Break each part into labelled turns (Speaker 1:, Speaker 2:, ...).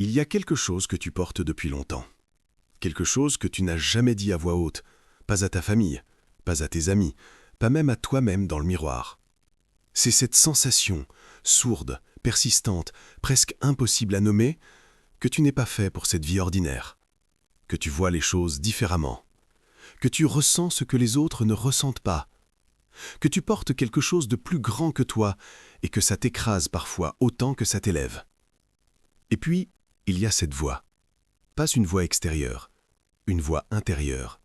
Speaker 1: Il y a quelque chose que tu portes depuis longtemps. Quelque chose que tu n'as jamais dit à voix haute, pas à ta famille, pas à tes amis, pas même à toi-même dans le miroir. C'est cette sensation, sourde, persistante, presque impossible à nommer, que tu n'es pas fait pour cette vie ordinaire, que tu vois les choses différemment, que tu ressens ce que les autres ne ressentent pas, que tu portes quelque chose de plus grand que toi et que ça t'écrase parfois autant que ça t'élève. Et puis, il y a cette voix, pas une voix extérieure, une voix intérieure,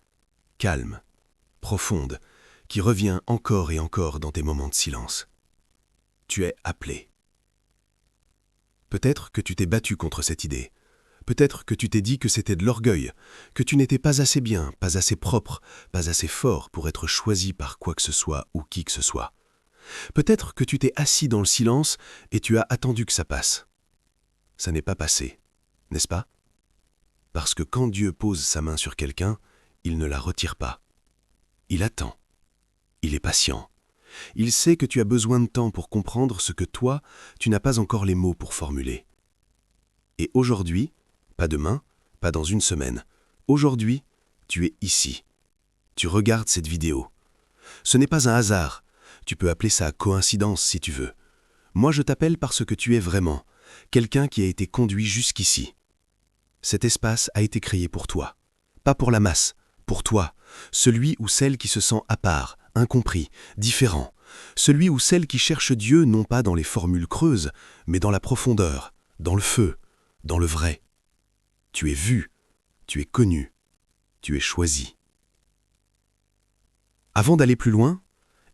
Speaker 1: calme, profonde, qui revient encore et encore dans tes moments de silence. Tu es appelé. Peut-être que tu t'es battu contre cette idée. Peut-être que tu t'es dit que c'était de l'orgueil, que tu n'étais pas assez bien, pas assez propre, pas assez fort pour être choisi par quoi que ce soit ou qui que ce soit. Peut-être que tu t'es assis dans le silence et tu as attendu que ça passe. Ça n'est pas passé, n'est-ce pas? Parce que quand Dieu pose sa main sur quelqu'un, il ne la retire pas. Il attend. Il est patient. Il sait que tu as besoin de temps pour comprendre ce que toi, tu n'as pas encore les mots pour formuler. Et aujourd'hui, pas demain, pas dans une semaine, aujourd'hui, tu es ici. Tu regardes cette vidéo. Ce n'est pas un hasard. Tu peux appeler ça coïncidence si tu veux. Moi, je t'appelle parce que tu es vraiment quelqu'un qui a été conduit jusqu'ici. Cet espace a été créé pour toi. Pas pour la masse, pour toi, celui ou celle qui se sent à part, incompris, différent, celui ou celle qui cherche Dieu non pas dans les formules creuses, mais dans la profondeur, dans le feu, dans le vrai. Tu es vu, tu es connu, tu es choisi. Avant d'aller plus loin,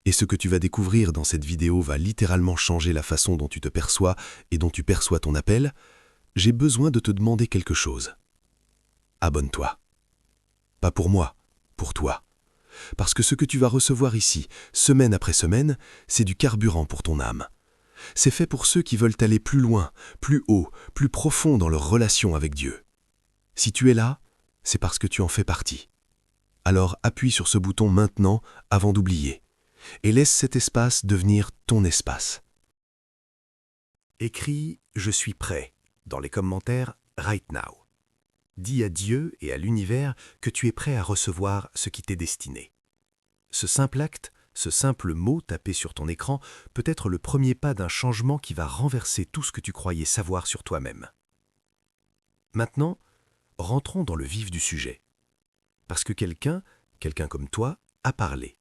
Speaker 1: et ce que tu vas découvrir dans cette vidéo va littéralement changer la façon dont tu te perçois et dont tu perçois ton appel, j'ai besoin de te demander quelque chose. Abonne-toi. Pas pour moi, pour toi. Parce que ce que tu vas recevoir ici, semaine après semaine, c'est du carburant pour ton âme. C'est fait pour ceux qui veulent aller plus loin, plus haut, plus profond dans leur relation avec Dieu. Si tu es là, c'est parce que tu en fais partie. Alors appuie sur ce bouton maintenant avant d'oublier, et laisse cet espace devenir ton espace. Écris « Je suis prêt » dans les commentaires « Right now ». Dis à Dieu et à l'univers que tu es prêt à recevoir ce qui t'est destiné. Ce simple acte, ce simple mot tapé sur ton écran peut être le premier pas d'un changement qui va renverser tout ce que tu croyais savoir sur toi-même. Maintenant, rentrons dans le vif du sujet. Parce que quelqu'un comme toi, a parlé,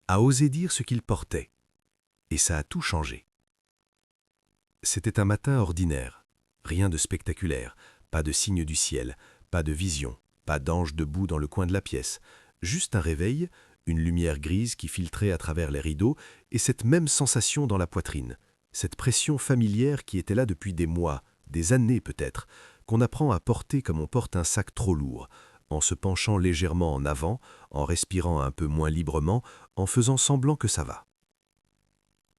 Speaker 1: a osé dire ce qu'il portait. Et ça a tout changé. C'était un matin ordinaire, rien de spectaculaire, pas de signe du ciel, pas de vision, pas d'ange debout dans le coin de la pièce, juste un réveil, une lumière grise qui filtrait à travers les rideaux et cette même sensation dans la poitrine, cette pression familière qui était là depuis des mois, des années peut-être, qu'on apprend à porter comme on porte un sac trop lourd, en se penchant légèrement en avant, en respirant un peu moins librement, en faisant semblant que ça va.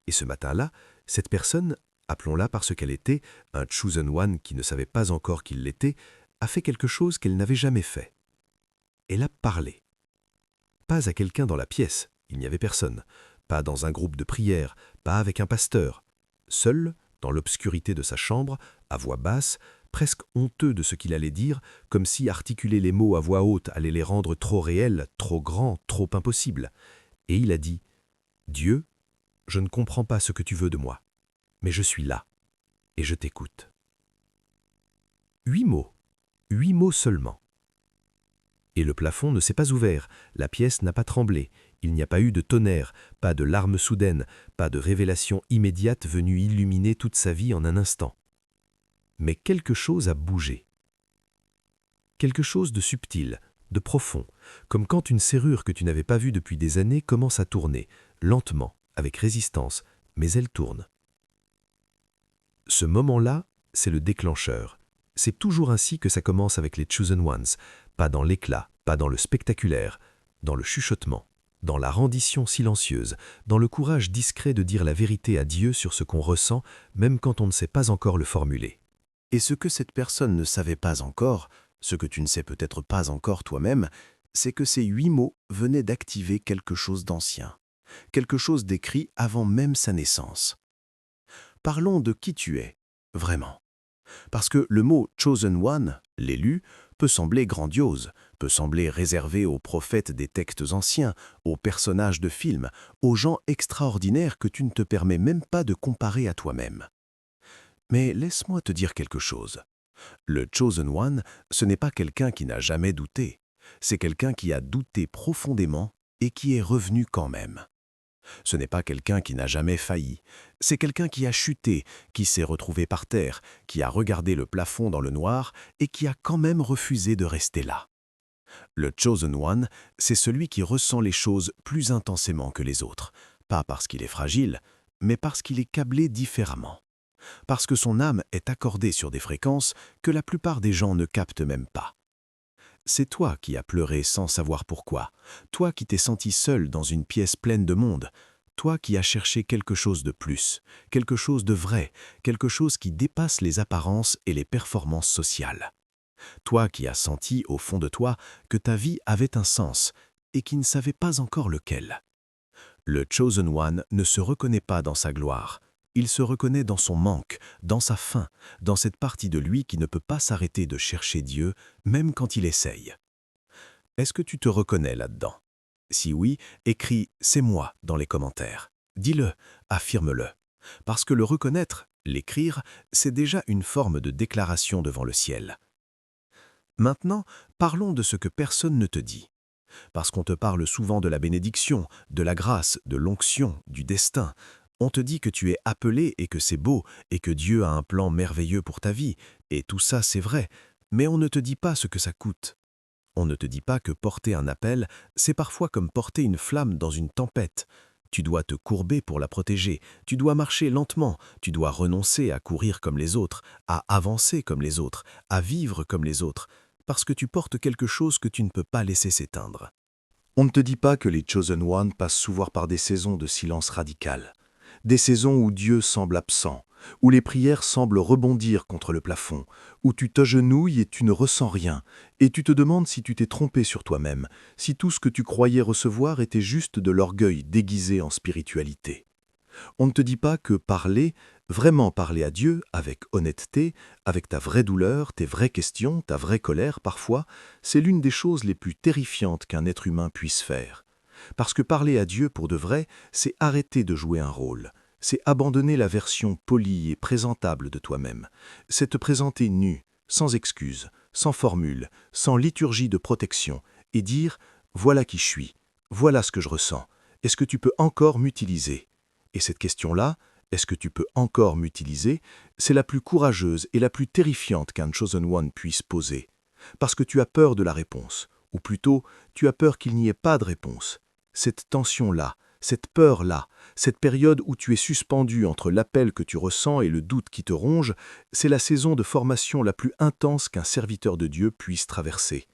Speaker 1: Et ce matin-là, cette personne, appelons-la parce qu'elle était, un chosen one qui ne savait pas encore qu'il l'était, a fait quelque chose qu'elle n'avait jamais fait. Elle a parlé. Pas à quelqu'un dans la pièce, il n'y avait personne, pas dans un groupe de prière, pas avec un pasteur. Seul, dans l'obscurité de sa chambre, à voix basse, presque honteux de ce qu'il allait dire, comme si articuler les mots à voix haute allait les rendre trop réels, trop grands, trop impossibles. Et il a dit « Dieu, je ne comprends pas ce que tu veux de moi, mais je suis là, et je t'écoute. » 8 mots seulement. Et le plafond ne s'est pas ouvert, la pièce n'a pas tremblé, il n'y a pas eu de tonnerre, pas de larmes soudaines, pas de révélation immédiate venue illuminer toute sa vie en un instant. Mais quelque chose a bougé. Quelque chose de subtil, de profond, comme quand une serrure que tu n'avais pas vue depuis des années commence à tourner, lentement, avec résistance, mais elle tourne. Ce moment-là, c'est le déclencheur. C'est toujours ainsi que ça commence avec les Chosen Ones, pas dans l'éclat, pas dans le spectaculaire, dans le chuchotement, dans la rendition silencieuse, dans le courage discret de dire la vérité à Dieu sur ce qu'on ressent, même quand on ne sait pas encore le formuler. Et ce que cette personne ne savait pas encore, ce que tu ne sais peut-être pas encore toi-même, c'est que ces 8 mots venaient d'activer quelque chose d'ancien, quelque chose d'écrit avant même sa naissance. Parlons de qui tu es, vraiment.
Speaker 2: Parce que le mot « chosen one », l'élu, peut sembler grandiose, peut sembler réservé aux prophètes des textes anciens, aux personnages de films, aux gens extraordinaires que tu ne te permets même pas de comparer à toi-même. Mais laisse-moi te dire quelque chose. Le chosen one, ce n'est pas quelqu'un qui n'a jamais douté. C'est quelqu'un qui a douté profondément et qui est revenu quand même. Ce n'est pas quelqu'un qui n'a jamais failli. C'est quelqu'un qui a chuté, qui s'est retrouvé par terre, qui a regardé le plafond dans le noir et qui a quand même refusé de rester là. Le chosen one, c'est celui qui ressent les choses plus intensément que les autres. Pas parce qu'il est fragile, mais parce qu'il est câblé différemment. Parce que son âme est accordée sur des fréquences que la plupart des gens ne captent même pas. C'est toi qui as pleuré sans savoir pourquoi, toi qui t'es senti seul dans une pièce pleine de monde, toi qui as cherché quelque chose de plus, quelque chose de vrai, quelque chose qui dépasse les apparences et les performances sociales. Toi qui as senti au fond de toi que ta vie avait un sens et qui ne savais pas encore lequel. Le Chosen One ne se reconnaît pas dans sa gloire. Il se reconnaît dans son manque, dans sa faim, dans cette partie de lui qui ne peut pas s'arrêter de chercher Dieu, même quand il essaye. Est-ce que tu te reconnais là-dedans? Si oui, écris « c'est moi » dans les commentaires. Dis-le, affirme-le. Parce que le reconnaître, l'écrire, c'est déjà une forme de déclaration devant le ciel. Maintenant, parlons de ce que personne ne te dit. Parce qu'on te parle souvent de la bénédiction, de la grâce, de l'onction, du destin. On te dit que tu es appelé et que c'est beau, et que Dieu a un plan merveilleux pour ta vie, et tout ça c'est vrai, mais on ne te dit pas ce que ça coûte. On ne te dit pas que porter un appel, c'est parfois comme porter une flamme dans une tempête. Tu dois te courber pour la protéger, tu dois marcher lentement, tu dois renoncer à courir comme les autres, à avancer comme les autres, à vivre comme les autres, parce que tu portes quelque chose que tu ne peux pas laisser s'éteindre.
Speaker 3: On ne te dit pas que les Chosen One passent souvent par des saisons de silence radical, des saisons où Dieu semble absent, où les prières semblent rebondir contre le plafond, où tu t'agenouilles et tu ne ressens rien, et tu te demandes si tu t'es trompé sur toi-même, si tout ce que tu croyais recevoir était juste de l'orgueil déguisé en spiritualité. On ne te dit pas que parler, vraiment parler à Dieu, avec honnêteté, avec ta vraie douleur, tes vraies questions, ta vraie colère parfois, c'est l'une des choses les plus terrifiantes qu'un être humain puisse faire. Parce que parler à Dieu pour de vrai, c'est arrêter de jouer un rôle. C'est abandonner la version polie et présentable de toi-même. C'est te présenter nu, sans excuse, sans formule, sans liturgie de protection, et dire « voilà qui je suis, voilà ce que je ressens, est-ce que tu peux encore m'utiliser ?» Et cette question-là, est-ce que tu peux encore m'utiliser, c'est la plus courageuse et la plus terrifiante qu'un Chosen One puisse poser. Parce que tu as peur de la réponse, ou plutôt, tu as peur qu'il n'y ait pas de réponse. Cette tension-là, cette peur-là, cette période où tu es suspendu entre l'appel que tu ressens et le doute qui te ronge, c'est la saison de formation la plus intense qu'un serviteur de Dieu puisse traverser.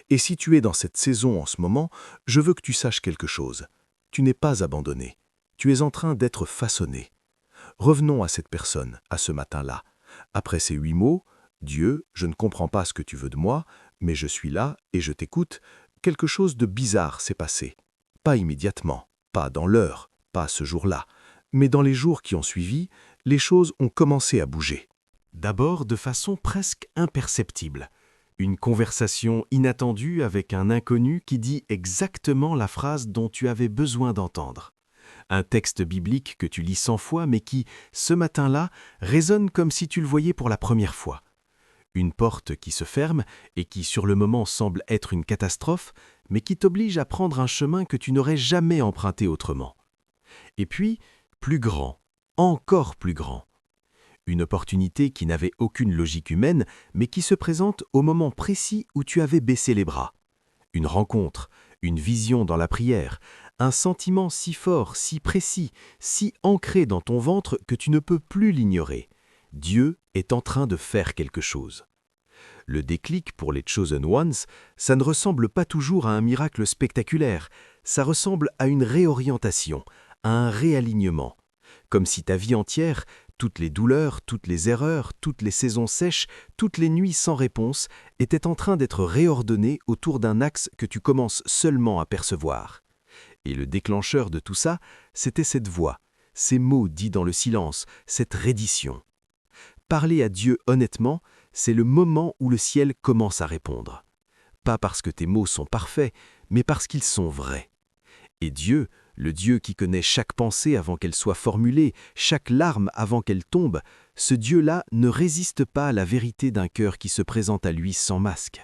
Speaker 3: Et si tu es dans cette saison en ce moment, je veux que tu saches quelque chose. Tu n'es pas abandonné. Tu es en train d'être façonné. Revenons à cette personne, à ce matin-là. Après ces 8 mots, Dieu, je ne comprends pas ce que tu veux de moi, mais je suis là et je t'écoute, quelque chose de bizarre s'est passé. Pas immédiatement, pas dans l'heure, pas ce jour-là, mais dans les jours qui ont suivi, les choses ont commencé à bouger.
Speaker 2: D'abord de façon presque imperceptible. Une conversation inattendue avec un inconnu qui dit exactement la phrase dont tu avais besoin d'entendre. Un texte biblique que tu lis 100 fois mais qui, ce matin-là, résonne comme si tu le voyais pour la première fois. Une porte qui se ferme et qui sur le moment semble être une catastrophe, mais qui t'oblige à prendre un chemin que tu n'aurais jamais emprunté autrement. Et puis, plus grand, encore plus grand. Une opportunité qui n'avait aucune logique humaine, mais qui se présente au moment précis où tu avais baissé les bras. Une rencontre, une vision dans la prière, un sentiment si fort, si précis, si ancré dans ton ventre que tu ne peux plus l'ignorer. Dieu est en train de faire quelque chose. Le déclic pour les Chosen Ones, ça ne ressemble pas toujours à un miracle spectaculaire, ça ressemble à une réorientation, à un réalignement. Comme si ta vie entière, toutes les douleurs, toutes les erreurs, toutes les saisons sèches, toutes les nuits sans réponse, étaient en train d'être réordonnées autour d'un axe que tu commences seulement à percevoir. Et le déclencheur de tout ça, c'était cette voix, ces mots dits dans le silence, cette reddition. Parler à Dieu honnêtement, c'est le moment où le ciel commence à répondre. Pas parce que tes mots sont parfaits, mais parce qu'ils sont vrais. Et Dieu, le Dieu qui connaît chaque pensée avant qu'elle soit formulée, chaque larme avant qu'elle tombe, ce Dieu-là ne résiste pas à la vérité d'un cœur qui se présente à lui sans masque.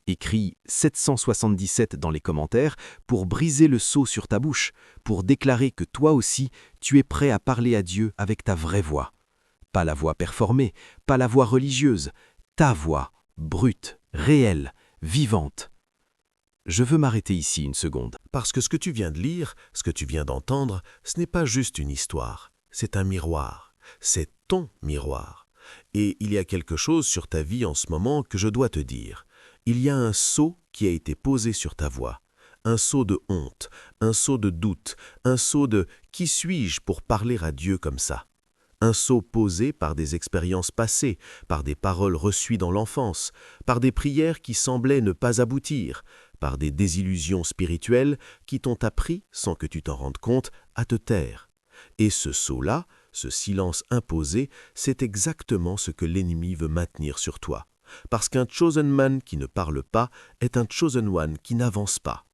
Speaker 2: Écris 777 dans les commentaires pour briser le sceau sur ta bouche, pour déclarer que toi aussi, tu es prêt à parler à Dieu avec ta vraie voix. Pas la voix performée, pas la voix religieuse, ta voix, brute, réelle, vivante. Je veux m'arrêter ici une seconde.
Speaker 3: Parce que ce que tu viens de lire, ce que tu viens d'entendre, ce n'est pas juste une histoire, c'est un miroir, c'est ton miroir. Et il y a quelque chose sur ta vie en ce moment que je dois te dire. Il y a un sceau qui a été posé sur ta voix, un sceau de honte, un sceau de doute, un sceau de « qui suis-je pour parler à Dieu comme ça ?» Un sceau posé par des expériences passées, par des paroles reçues dans l'enfance, par des prières qui semblaient ne pas aboutir, par des désillusions spirituelles qui t'ont appris, sans que tu t'en rendes compte, à te taire. Et ce sceau-là, ce silence imposé, c'est exactement ce que l'ennemi veut maintenir sur toi. Parce qu'un chosen man qui ne parle pas est un chosen one qui n'avance pas.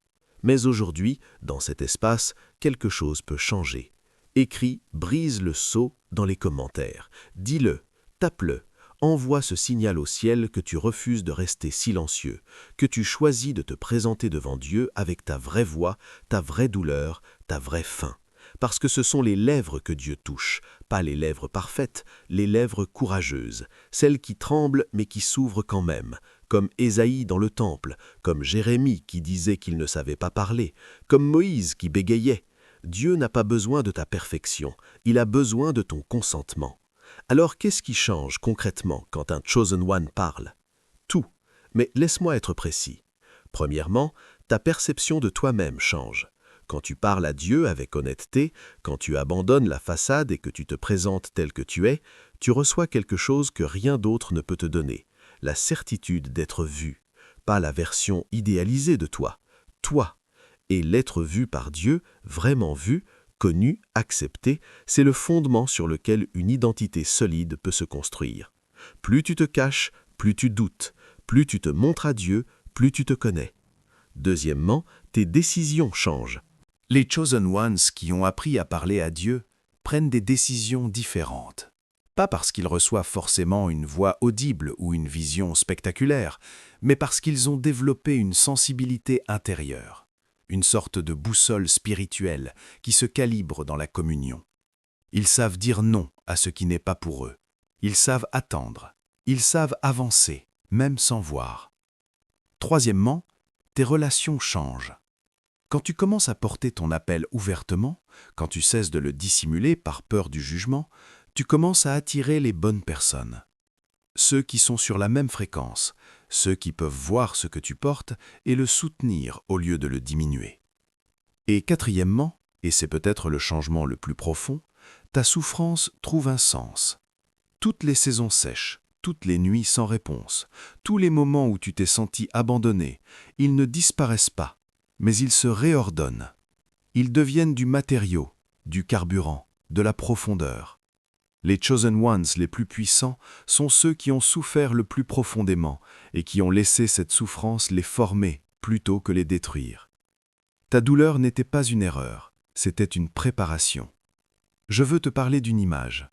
Speaker 3: Mais aujourd'hui, dans cet espace, quelque chose peut changer. Écris « brise le sceau » dans les commentaires. Dis-le, tape-le, envoie ce signal au ciel que tu refuses de rester silencieux, que tu choisis de te présenter devant Dieu avec ta vraie voix, ta vraie douleur, ta vraie faim. Parce que ce sont les lèvres que Dieu touche, pas les lèvres parfaites, les lèvres courageuses, celles qui tremblent mais qui s'ouvrent quand même, comme Ésaïe dans le temple, comme Jérémie qui disait qu'il ne savait pas parler, comme Moïse qui bégayait. Dieu n'a pas besoin de ta perfection, il a besoin de ton consentement. Alors qu'est-ce qui change concrètement quand un chosen one parle? Tout, mais laisse-moi être précis. Premièrement, ta perception de toi-même change. Quand tu parles à Dieu avec honnêteté, quand tu abandonnes la façade et que tu te présentes tel que tu es, tu reçois quelque chose que rien d'autre ne peut te donner, la certitude d'être vu, pas la version idéalisée de toi, toi. Et l'être vu par Dieu, vraiment vu, connu, accepté, c'est le fondement sur lequel une identité solide peut se construire. Plus tu te caches, plus tu doutes, plus tu te montres à Dieu, plus tu te connais. Deuxièmement, tes décisions changent.
Speaker 2: Les chosen ones qui ont appris à parler à Dieu prennent des décisions différentes. Pas parce qu'ils reçoivent forcément une voix audible ou une vision spectaculaire, mais parce qu'ils ont développé une sensibilité intérieure. Une sorte de boussole spirituelle qui se calibre dans la communion. Ils savent dire non à ce qui n'est pas pour eux. Ils savent attendre. Ils savent avancer, même sans voir. Troisièmement, tes relations changent. Quand tu commences à porter ton appel ouvertement, quand tu cesses de le dissimuler par peur du jugement, tu commences à attirer les bonnes personnes. Ceux qui sont sur la même fréquence, ceux qui peuvent voir ce que tu portes et le soutenir au lieu de le diminuer. Et quatrièmement, et c'est peut-être le changement le plus profond, ta souffrance trouve un sens. Toutes les saisons sèches, toutes les nuits sans réponse, tous les moments où tu t'es senti abandonné, ils ne disparaissent pas, mais ils se réordonnent. Ils deviennent du matériau, du carburant, de la profondeur. Les chosen ones les plus puissants sont ceux qui ont souffert le plus profondément et qui ont laissé cette souffrance les former plutôt que les détruire. Ta douleur n'était pas une erreur, c'était une préparation. Je veux te parler d'une image.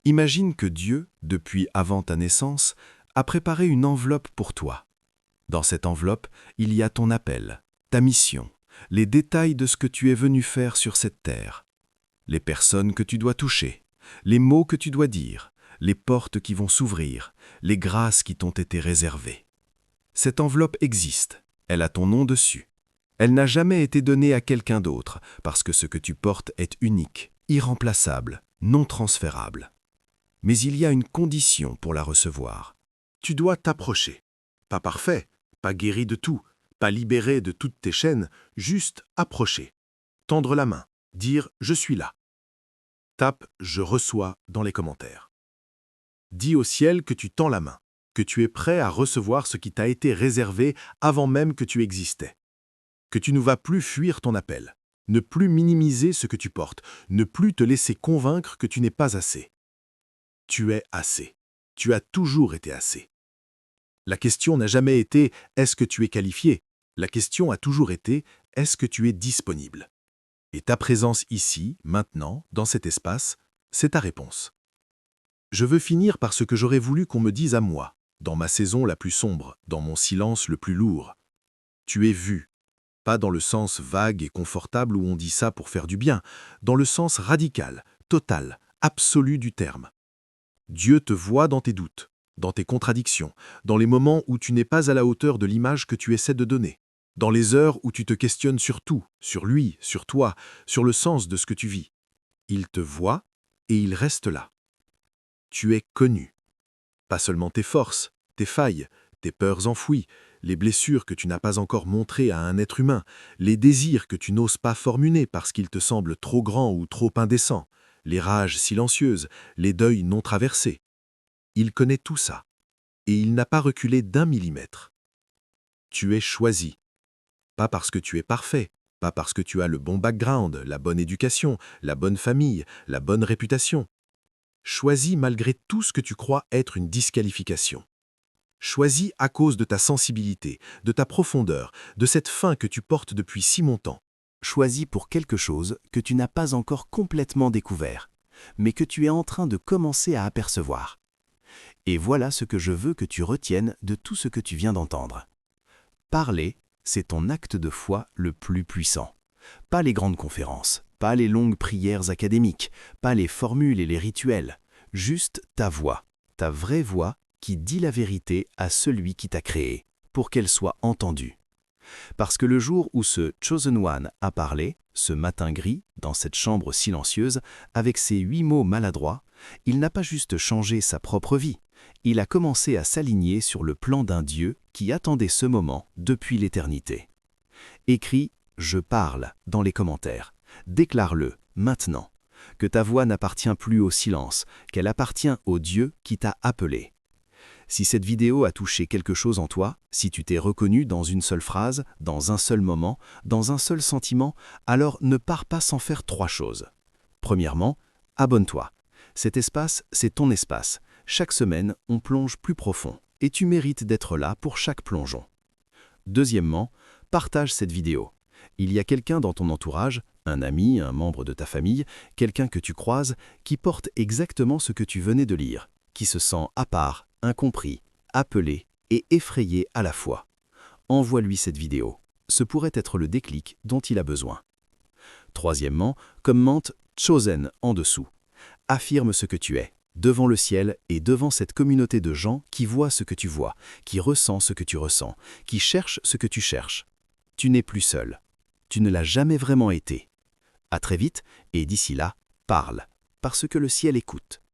Speaker 2: Imagine que Dieu, depuis avant ta naissance, a préparé une enveloppe pour toi. Dans cette enveloppe, il y a ton appel, ta mission, les détails de ce que tu es venu faire sur cette terre, les personnes que tu dois toucher, les mots que tu dois dire, les portes qui vont s'ouvrir, les grâces qui t'ont été réservées. Cette enveloppe existe, elle a ton nom dessus. Elle n'a jamais été donnée à quelqu'un d'autre, parce que ce que tu portes est unique, irremplaçable, non transférable. Mais il y a une condition pour la recevoir.
Speaker 3: Tu dois t'approcher. Pas parfait, pas guéri de tout, pas libéré de toutes tes chaînes, juste approcher. Tendre la main, dire « je suis là ». Tape « je reçois » dans les commentaires. Dis au ciel que tu tends la main, que tu es prêt à recevoir ce qui t'a été réservé avant même que tu existais. Que tu ne vas plus fuir ton appel, ne plus minimiser ce que tu portes, ne plus te laisser convaincre que tu n'es pas assez. Tu es assez. Tu as toujours été assez. La question n'a jamais été « est-ce que tu es qualifié ?» La question a toujours été « est-ce que tu es disponible ?» Et ta présence ici, maintenant, dans cet espace, c'est ta réponse. Je veux finir par ce que j'aurais voulu qu'on me dise à moi, dans ma saison la plus sombre, dans mon silence le plus lourd. Tu es vu. Pas dans le sens vague et confortable où on dit ça pour faire du bien, dans le sens radical, total, absolu du terme. Dieu te voit dans tes doutes, dans tes contradictions, dans les moments où tu n'es pas à la hauteur de l'image que tu essaies de donner, dans les heures où tu te questionnes sur tout, sur lui, sur toi, sur le sens de ce que tu vis. Il te voit et il reste là. Tu es connu. Pas seulement tes forces, tes failles, tes peurs enfouies, les blessures que tu n'as pas encore montrées à un être humain, les désirs que tu n'oses pas formuler parce qu'ils te semblent trop grands ou trop indécents, les rages silencieuses, les deuils non traversés. Il connaît tout ça, et il n'a pas reculé d'1 millimètre. Tu es choisi. Pas parce que tu es parfait, pas parce que tu as le bon background, la bonne éducation, la bonne famille, la bonne réputation. Choisi malgré tout ce que tu crois être une disqualification. Choisi à cause de ta sensibilité, de ta profondeur, de cette faim que tu portes depuis si longtemps.
Speaker 2: Choisi pour quelque chose que tu n'as pas encore complètement découvert, mais que tu es en train de commencer à apercevoir. Et voilà ce que je veux que tu retiennes de tout ce que tu viens d'entendre. Parler, c'est ton acte de foi le plus puissant. Pas les grandes conférences, pas les longues prières académiques, pas les formules et les rituels, juste ta voix, ta vraie voix qui dit la vérité à celui qui t'a créé, pour qu'elle soit entendue. Parce que le jour où ce Chosen One a parlé, ce matin gris, dans cette chambre silencieuse, avec ses 8 mots maladroits, il n'a pas juste changé sa propre vie, il a commencé à s'aligner sur le plan d'un Dieu qui attendait ce moment depuis l'éternité. Écris « Je parle » dans les commentaires. Déclare-le, maintenant, que ta voix n'appartient plus au silence, qu'elle appartient au Dieu qui t'a appelé. Si cette vidéo a touché quelque chose en toi, si tu t'es reconnu dans une seule phrase, dans un seul moment, dans un seul sentiment, alors ne pars pas sans faire 3 choses. Premièrement, abonne-toi. Cet espace, c'est ton espace. Chaque semaine, on plonge plus profond et tu mérites d'être là pour chaque plongeon. Deuxièmement, partage cette vidéo. Il y a quelqu'un dans ton entourage, un ami, un membre de ta famille, quelqu'un que tu croises, qui porte exactement ce que tu venais de lire, qui se sent à part, incompris, appelé et effrayé à la fois. Envoie-lui cette vidéo. Ce pourrait être le déclic dont il a besoin. Troisièmement, commente « Chosen » en dessous. Affirme ce que tu es, devant le ciel et devant cette communauté de gens qui voient ce que tu vois, qui ressent ce que tu ressens, qui cherchent ce que tu cherches. Tu n'es plus seul. Tu ne l'as jamais vraiment été. À très vite, et d'ici là, parle, parce que le ciel écoute.